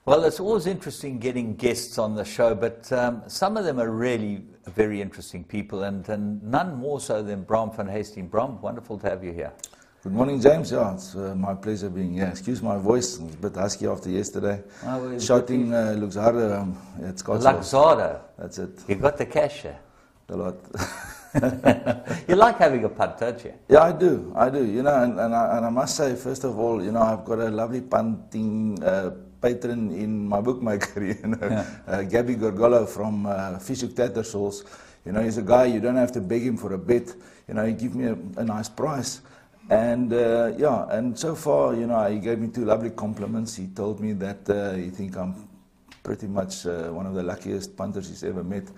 Well, it's always interesting getting guests on the show, but some of them are really very interesting people, and none more so than Bram van Heesteen. Bram, wonderful to have you here. Good morning, James. Yeah, it's my pleasure being here. Excuse my voice, it's a bit husky after yesterday. Oh, Shouting looks harder. It's got Luxardo. That's it. You got the cash here. A lot. You like having a punt, don't you? Yeah, I do. You know, and I must say, first of all, you know, I've got a lovely punting patron in my bookmaker, you know, Gabby Gorgolo from Fishhoek Tattersall's. You know, he's a guy, you don't have to beg him for a bet. You know, he gives me a nice price. And yeah, and so far, you know, he gave me 2 lovely compliments. He told me that he thinks I'm pretty much one of the luckiest punters he's ever met.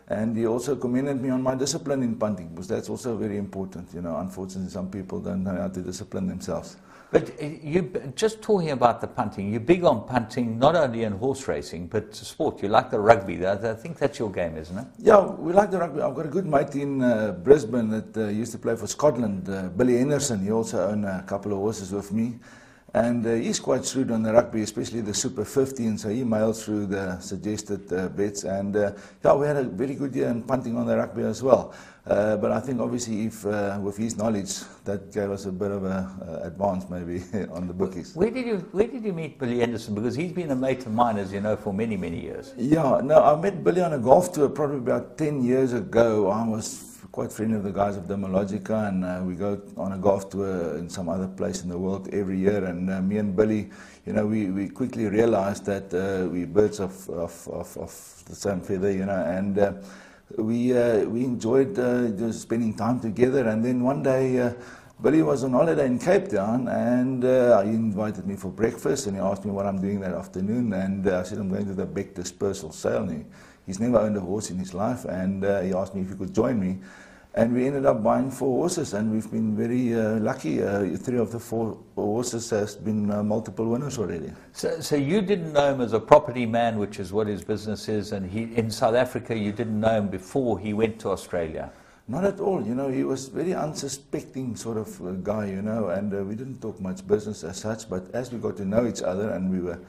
And he also commended me on my discipline in punting, because that's also very important. You know, unfortunately, some people don't know how to discipline themselves. But you, just talking about the punting, you're big on punting, not only in horse racing, but sport. You like the rugby. I think that's your game, isn't it? Yeah, we like the rugby. I've got a good mate in Brisbane that used to play for Scotland, Billy Henderson. He also owned a couple of horses with me. And he's quite shrewd on the rugby, especially the Super 50, and so he mails through the suggested bets. And yeah, we had a very good year in punting on the rugby as well. But I think obviously if with his knowledge, that gave us a bit of an advance maybe on the bookies. Where did you meet Billy Henderson? Because he's been a mate of mine, as you know, for many, many years. Yeah, no, I met Billy on a golf tour probably about 10 years ago. I was quite friendly with the guys of Dermalogica, and we go on a golf tour in some other place in the world every year. And me and Billy, you know, we quickly realized that we're birds of the same feather, you know, and we enjoyed just spending time together. And then one day, Billy was on holiday in Cape Town, and he invited me for breakfast, and he asked me what I'm doing that afternoon, and I said I'm going to the Beck Dispersal Sale. And he's never owned a horse in his life, and he asked me if he could join me. And we ended up buying 4 horses, and we've been very lucky. 3 of the 4 horses has been multiple winners already. So you didn't know him as a property man, which is what his business is, and he in South Africa you didn't know him before he went to Australia? Not at all. You know, he was very unsuspecting sort of guy, you know, and we didn't talk much business as such, but as we got to know each other and we were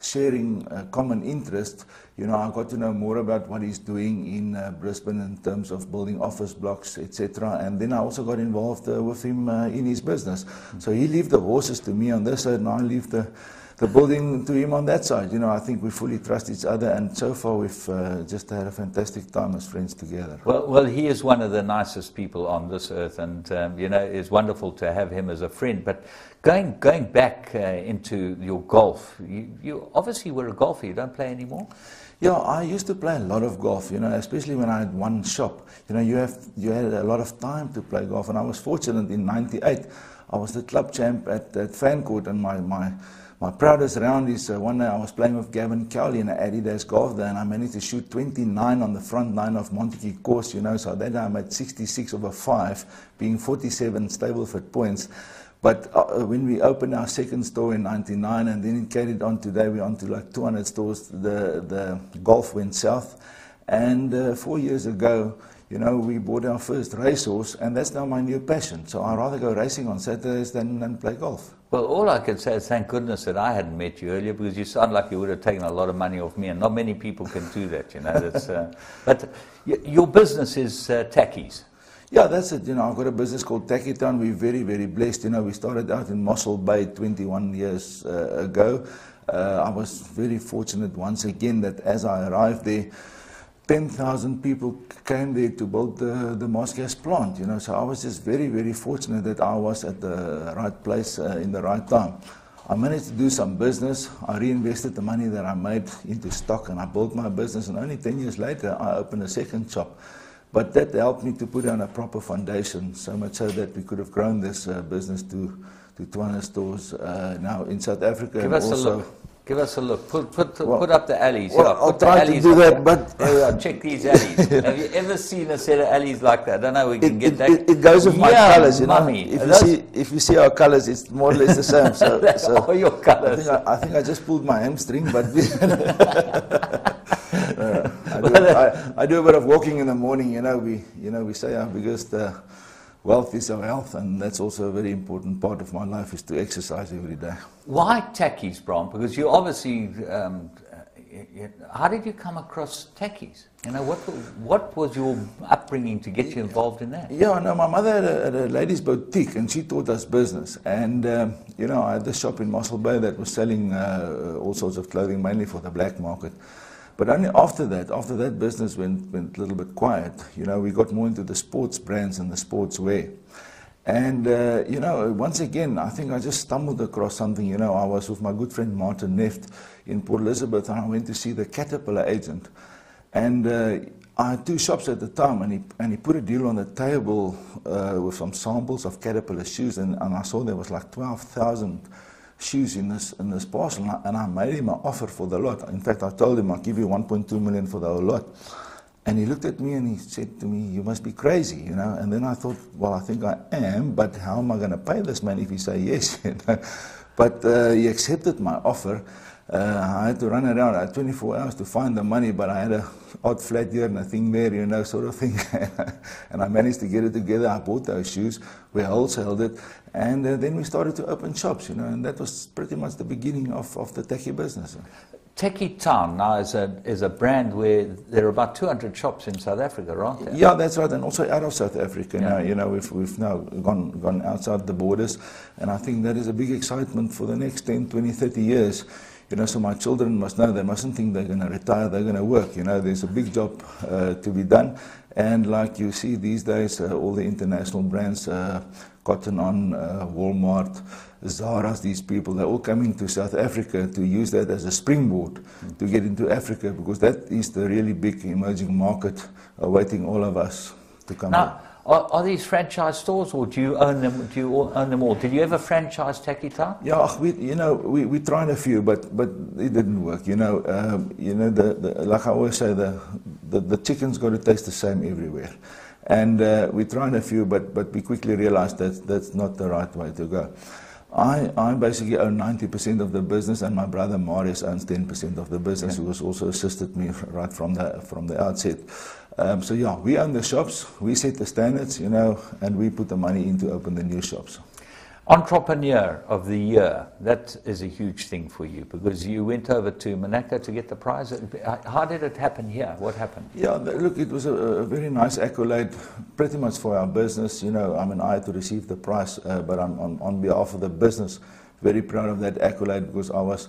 sharing a common interest, you know, I got to know more about what he's doing in Brisbane in terms of building office blocks, etc. And then I also got involved with him in his business. So he left the horses to me on this side, and I left the building to him on that side. You know, I think we fully trust each other, and so far we've just had a fantastic time as friends together. Well, he is one of the nicest people on this earth, and you know, it's wonderful to have him as a friend. But going back into your golf, you obviously were a golfer. You don't play anymore? Yeah, I used to play a lot of golf, you know, especially when I had one shop. You know, you had a lot of time to play golf, and I was fortunate in '98. I was the club champ at Fancourt, and my proudest round is one day I was playing with Gavin Cowley in an Adidas golf day, and I managed to shoot 29 on the front 9 of Montague course, you know, so that day I made 66 over 5, being 47 Stableford points. But when we opened our second store in '99, and then it carried on today, we're on to like 200 stores, the golf went south. And 4 years ago, you know, we bought our first racehorse, and that's now my new passion. So I'd rather go racing on Saturdays than play golf. Well, all I can say is thank goodness that I hadn't met you earlier, because you sound like you would have taken a lot of money off me, and not many people can do that, you know. That's, but your business is Tackies. Yeah, that's it. You know, I've got a business called Tackytown. We're very, very blessed. You know, we started out in Mossel Bay 21 years ago. I was very fortunate once again that as I arrived there, 10,000 people came there to build the Mossgas plant, you know, so I was just very, very fortunate that I was at the right place in the right time. I managed to do some business. I reinvested the money that I made into stock, and I built my business, and only 10 years later I opened a second shop. But that helped me to put down a proper foundation, so much so that we could have grown this business to 200 stores now in South Africa. Give us a look. Give us a look. Put up the alleys. Well, yeah, I'll try to do that, but check these alleys. Have you ever seen a set of alleys like that? I don't know. We can get that. It goes with my colours, you know. Mummy. If you see our colours, it's more or less the same. So all your colours. I think I just pulled my hamstring, but I do a bit of walking in the morning. You know, we say our biggest wealth is our health, and that's also a very important part of my life, is to exercise every day. Why Takkies, Bram? Because you obviously, how did you come across Takkies? You know, what was your upbringing to get you involved in that? Yeah, no, my mother had a ladies' boutique, and she taught us business. And, you know, I had this shop in Mossel Bay that was selling all sorts of clothing, mainly for the black market. But only after that business went a little bit quiet. You know, we got more into the sports brands and the sports wear. And, you know, once again, I think I just stumbled across something. You know, I was with my good friend Martin Neft in Port Elizabeth, and I went to see the Caterpillar agent. And I had 2 shops at the time, and he put a deal on the table with some samples of Caterpillar shoes, and I saw there was like 12,000 shoes in this parcel, and I made him an offer for the lot. In fact, I told him I'll give you 1.2 million for the whole lot. And he looked at me and he said to me, "You must be crazy," you know. And then I thought, well, I think I am, but how am I going to pay this man if he say yes? You know? But he accepted my offer. I had to run around. I had 24 hours to find the money, but I had a odd flat here and a thing there, you know, sort of thing. And I managed to get it together. I bought those shoes. We wholesaled it. And then we started to open shops, you know, and that was pretty much the beginning of the Tekkie business. Tekkie Town now is a brand where there are about 200 shops in South Africa, aren't there? Yeah, that's right, and also out of South Africa. Yeah. Now, you know, we've now gone outside the borders, and I think that is a big excitement for the next 10, 20, 30 years. You know, so my children must know they mustn't think they're going to retire, they're going to work. You know, there's a big job to be done. And like you see these days, all the international brands, Cotton On, Walmart, Zara's, these people, they're all coming to South Africa to use that as a springboard to get into Africa, because that is the really big emerging market awaiting all of us to come in. Now, are these franchise stores, or do you own them? Do you own them all? Did you ever franchise Tekkie Town? Yeah, we tried a few, but it didn't work. You know, like I always say, the chicken's got to taste the same everywhere. And we tried a few, but we quickly realized that that's not the right way to go. I basically own 90% of the business, and my brother Marius owns 10% of the business, who has also assisted me right from the outset. So yeah, we own the shops, we set the standards, you know, and we put the money in to open the new shops. Entrepreneur of the Year, that is a huge thing for you, because you went over to Monaco to get the prize. How did it happen here? What happened? Yeah, look, it was a very nice accolade, pretty much for our business. You know, I mean, I had to receive the prize, but I'm on behalf of the business very proud of that accolade, because I was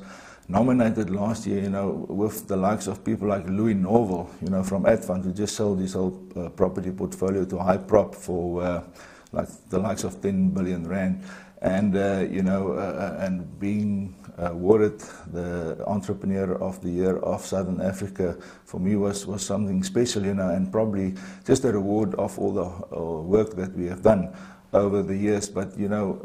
nominated last year, you know, with the likes of people like Louis Norville, you know, from Advent, who just sold his whole property portfolio to Hyprop for like the likes of 10 billion rand. And, you know, and being awarded the Entrepreneur of the Year of Southern Africa, for me was something special, you know, and probably just a reward of all the work that we have done over the years. But, you know,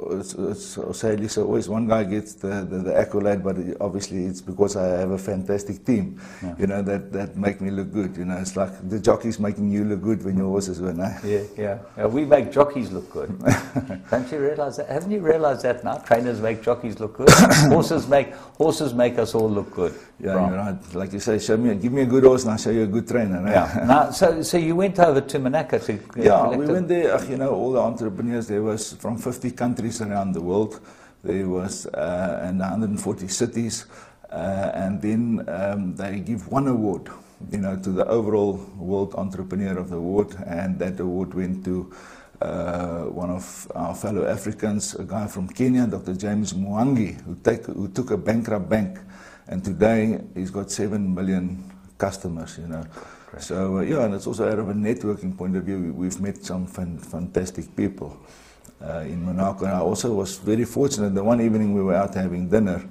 it's sadly so always one guy gets the accolade, but obviously it's because I have a fantastic team, you know, that make me look good. You know, it's like the jockeys making you look good when your horses win, eh? Yeah. We make jockeys look good. Don't you realize that? Haven't you realized that now? Trainers make jockeys look good. Horses make us all look good. Yeah, you're right. Like you say, give me a good horse and I'll show you a good trainer. Right? Yeah. Now, so you went over to Monaco to yeah, we went there. You know, all the entrepreneurs, there was from 50 countries around the world. There was in 140 cities, and then they give one award, you know, to the overall World Entrepreneur of the Award, and that award went to one of our fellow Africans, a guy from Kenya, Dr. James Mwangi, who took a bankrupt bank, and today he's got 7 million customers, you know. So, yeah, and it's also out of a networking point of view, we've met some fantastic people in Monaco. And I also was very fortunate, the one evening we were out having dinner,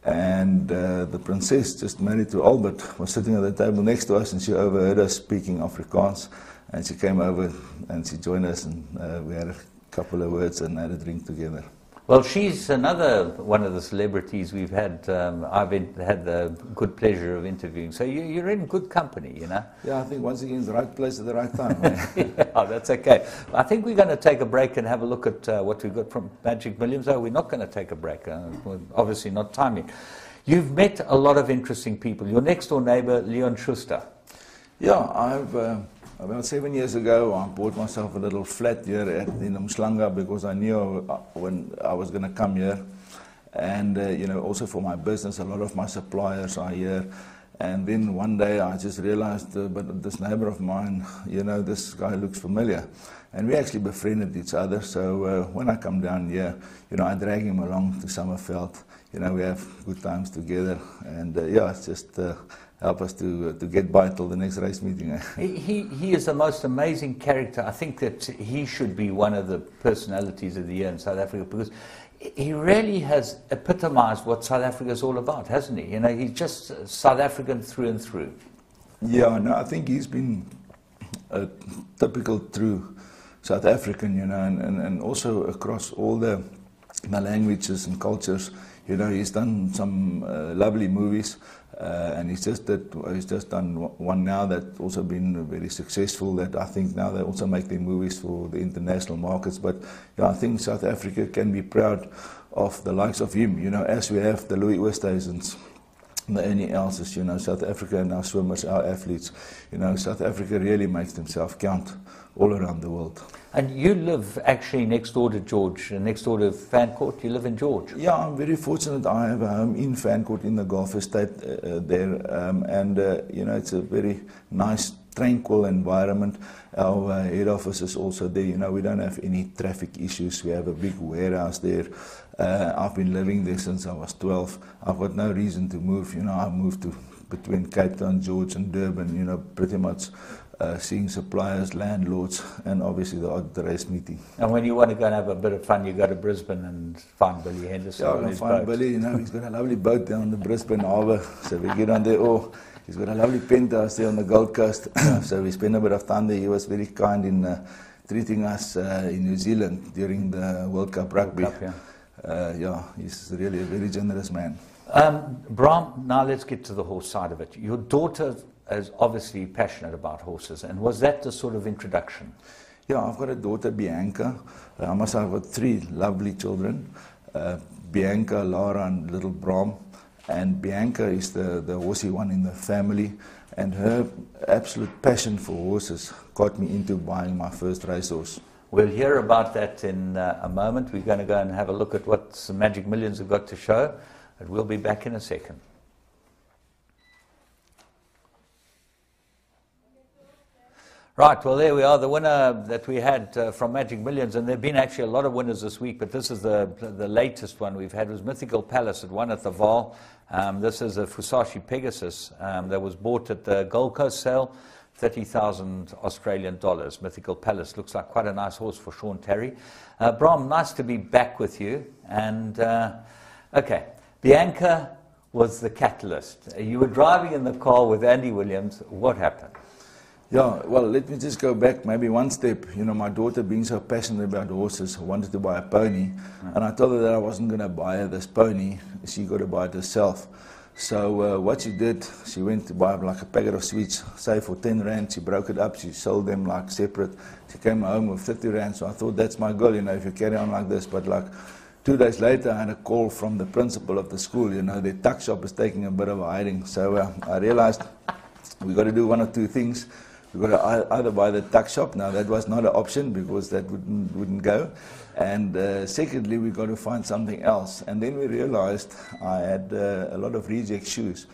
and the princess, just married to Albert, was sitting at the table next to us, and she overheard us speaking Afrikaans, and she came over and she joined us, and we had a couple of words and had a drink together. Well, she's another one of the celebrities we've had. I've had the good pleasure of interviewing. So you're in good company, you know. Yeah, I think once again, the right place at the right time. Yeah, that's okay. I think we're going to take a break and have a look at what we've got from Magic Millions. Oh, we're not going to take a break. We're obviously not timing. You've met a lot of interesting people. Your next door neighbor, Leon Schuster. Yeah, I've About 7 years ago, I bought myself a little flat here in Umhlanga because I knew when I was going to come here. And, also for my business, a lot of my suppliers are here. And then one day I just realized, but this neighbor of mine, this guy looks familiar. And we actually befriended each other. So when I come down here, I drag him along to Summerveld. We have good times together. And it's just help us to get by till the next race meeting. He is the most amazing character. I think that he should be one of the personalities of the year in South Africa, because he really has epitomized what South Africa is all about, hasn't he? He's just South African through and through. Yeah, no, I think he's been a typical true South African, and also across all the languages and cultures. He's done some lovely movies, and he's just done one now that's also been very successful. That I think now they also make their movies for the international markets. But I think South Africa can be proud of the likes of him. As we have the Louis Oosthuizens, the Annie Elses, South Africa and our swimmers, our athletes. South Africa really makes themselves count all around the world. And you live actually next door to George, next door to Fancourt. You live in George. Yeah, I'm very fortunate. I have a home in Fancourt in the Gulf Estate there, and it's a very nice, tranquil environment. Our head office is also there. We don't have any traffic issues. We have a big warehouse there. I've been living there since I was 12. I've got no reason to move. I moved between Cape Town, George, and Durban. Pretty much. Seeing suppliers, landlords, and obviously the race meeting. And when you want to go and have a bit of fun, you go to Brisbane and find Billy Henderson on his boat. Yeah, find Billy. He's got a lovely boat down the Brisbane Harbour, so we get on there. Oh, he's got a lovely penthouse there on the Gold Coast, so we spend a bit of time there. He was very kind in treating us in New Zealand during the World Cup rugby. He's really a very generous man. Bram, now let's get to the horse side of it. Your daughter is obviously passionate about horses, and was that the sort of introduction? Yeah, I've got a daughter, Bianca. I've got 3 lovely children, Bianca, Lara, and little Bram. And Bianca is the horsey one in the family, and her absolute passion for horses got me into buying my first racehorse. We'll hear about that in a moment. We're going to go and have a look at what Magic Millions have got to show, but we'll be back in a second. Right, well, there we are, the winner that we had from Magic Millions, and there have been actually a lot of winners this week, but this is the latest one we've had. It was Mythical Palace that won at the Vaal. This is a Fusashi Pegasus that was bought at the Gold Coast sale, 30,000 Australian dollars. Mythical Palace looks like quite a nice horse for Sean Terry. Bram, nice to be back with you. And, okay, Bianca was the catalyst. You were driving in the car with Andy Williams. What happened? Yeah, well, let me just go back maybe one step. My daughter being so passionate about horses, wanted to buy a pony. And I told her that I wasn't going to buy her this pony. She got to buy it herself. So what she did, she went to buy like a packet of sweets, say for 10 rand. She broke it up. She sold them like separate. She came home with 30 rand. So I thought, that's my goal, if you carry on like this. But like 2 days later, I had a call from the principal of the school. Their tuck shop is taking a bit of a hiding. So I realized we got to do one or two things. We got to either buy the tuck shop. Now that was not an option because that wouldn't go. And secondly, we got to find something else. And then we realized I had a lot of reject shoes.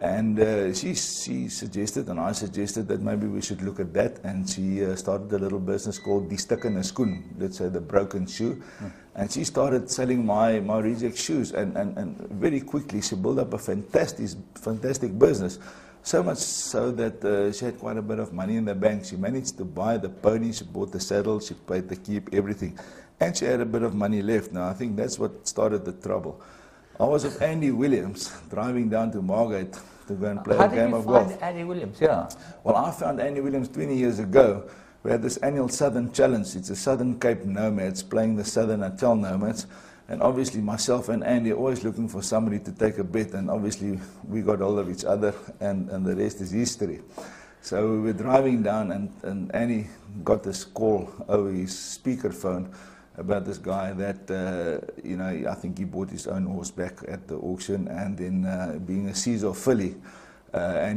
And she suggested, and I suggested that maybe we should look at that. And she started a little business called Die Stukkende Skoen, let's say the broken shoe. And she started selling my reject shoes. And very quickly she built up a fantastic business. So much so that she had quite a bit of money in the bank. She managed to buy the pony, she bought the saddle, she paid the keep, everything. And she had a bit of money left. Now, I think that's what started the trouble. I was with Andy Williams driving down to Margate to go and play a game of golf. How did you find Andy Williams? Yeah. Well, I found Andy Williams 20 years ago. We had this annual Southern Challenge. It's a Southern Cape Nomads playing the Southern Natal Nomads. And obviously myself and Andy are always looking for somebody to take a bet, and obviously we got hold of each other, and the rest is history. So we were driving down, and Andy got this call over his speakerphone about this guy that, I think he bought his own horse back at the auction, and then being a Caesar filly, and